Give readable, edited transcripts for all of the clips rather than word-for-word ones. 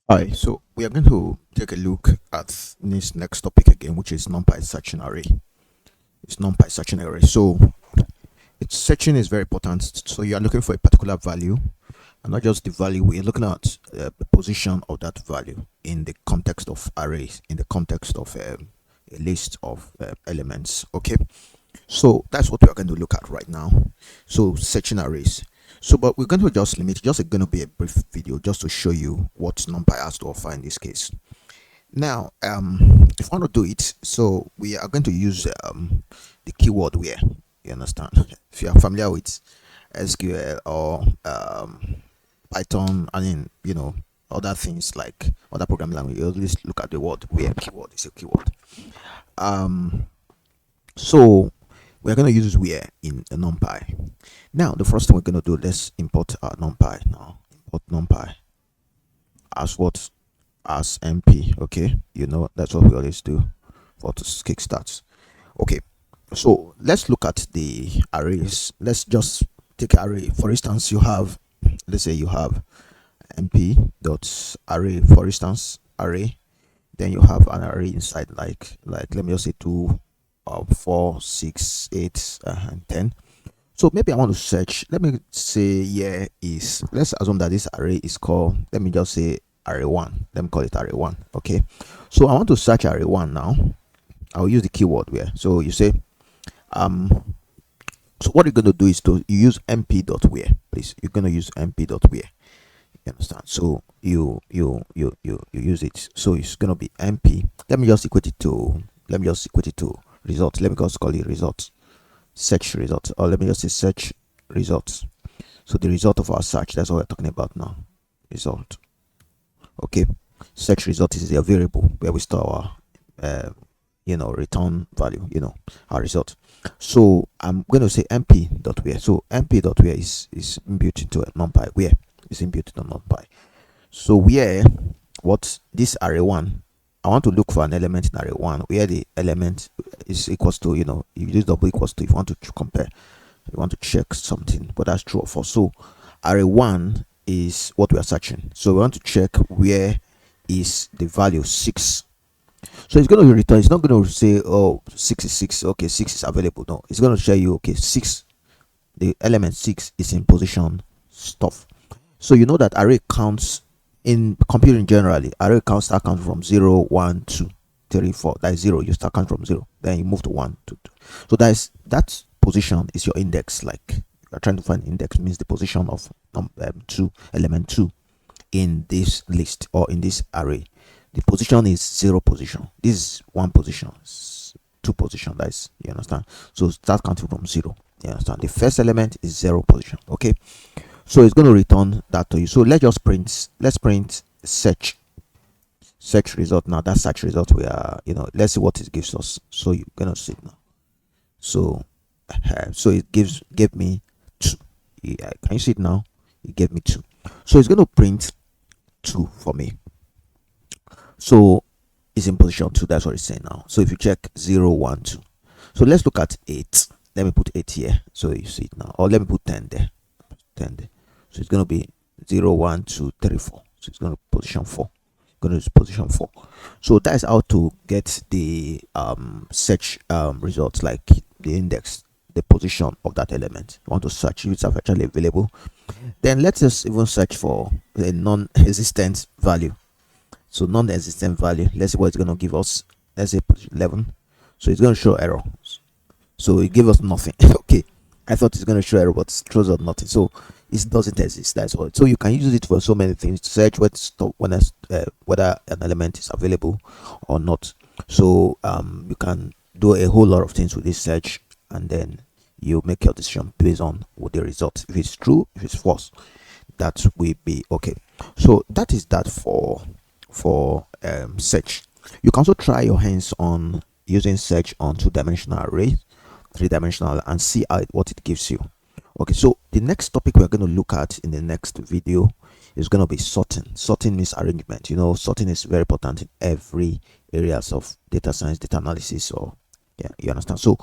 Hi, so we are going to take a look at this next topic again, which is NumPy searching array. It's NumPy searching array. So its searching is very important. So you are looking for a particular value, and not just the value. We're looking at the position of that value in the context of arrays, in the context of a list of elements. Okay, so that's what we are going to look at right now. So searching arrays. So, but we're going to just limit, just going to be a brief video just to show you what NumPy has to offer in this case. Now, if I want to do it, so we are going to use the keyword where, you understand? If you are familiar with SQL or Python, I mean, other things like other programming language, you always look at the word where. Keyword is a keyword. So we're going to use where in a NumPy. Now, the first thing we're going to do, let's import our NumPy now. Import NumPy as what? As MP. Okay, that's what we always do for to kickstart. Okay, so let's look at the arrays. Let's just take an array. For instance, you have, let's say you have mp dot array, for instance, array. Then you have an array inside, like let me just say 2, 4, 6, 8, and 10. So maybe I want to search. Let me say here is, let's assume that this array is called, let me just say array 1. Let me call it array 1. Okay, so I want to search array 1 now. I'll use the keyword where. So you say so what you're going to do is to use mp dot where. Please, you're going to use mp dot where. You understand? So you use it. So it's going to be mp. Let me just equate it to results. Let me just call it results. Search results, or let me just say search results. So the result of our search, that's what we're talking about now. Result. Okay, search result is a variable where we store our return value, our result. So I'm going to say mp dot where. So mp dot where is inbuilt into a NumPy. Where is inbuilt into NumPy. So where, what, this array 1, I want to look for an element in array 1 where the element is equals to, you use double equals to if you want to compare, you want to check something, but that's true or false. So array 1 is what we are searching. So we want to check where is the value 6. So it's going to return, it's not going to say, oh, 6 is 6, okay, 6 is available. No, it's going to show you, okay, 6, the element 6 is in position stuff. So you know that array counts in computing generally. Array counts start counting from 0, 1, 2, 3, 4. That is 0. You start counting from 0. Then you move to 1, 2, 3. So that position is your index. Like you're trying to find index means the position of element 2 in this list or in this array. The position is 0 position. This is 1 position. 2 position. That is, you understand? So start counting from 0. You understand? The first element is 0 position. Okay. So it's going to return that to you. So let's print search result. Now that search result, we are, let's see what it gives us. So you're gonna see now. So so it gave me 2. Yeah, can you see it now? It gave me 2. So it's going to print 2 for me. So it's in position 2. That's what it's saying now. So if you check 0, 1, 2. So let's look at 8. Let me put 8 here so you see it now. Or let me put 10 there. 10 there. So it's going to be 0, 1, 2, 3, 4. So it's going to position 4. Going to use position 4. So that is how to get the search results, like the index, the position of that element. You want to search if it's actually available. Then let's just even search for a non-existent value. So non-existent value, let's see what it's going to give us. Let's say 11. So it's going to show error. So it gave us nothing. Okay, I thought it's going to show error, but it throws out nothing. So it doesn't exist. That's all. So you can use it for so many things to search whether an element is available or not. So you can do a whole lot of things with this search, and then you make your decision based on what the result. If it's true, if it's false, that will be okay. So that is that for search. You can also try your hands on using search on 2-dimensional arrays, 3-dimensional, and see what it gives you. Okay, so the next topic we're going to look at in the next video is going to be sorting. Sorting means arrangement. Sorting is very important in every areas of data science, data analysis, or yeah, you understand. So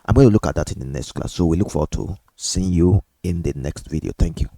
I'm going to look at that in the next class. So we look forward to seeing you in the next video. Thank you.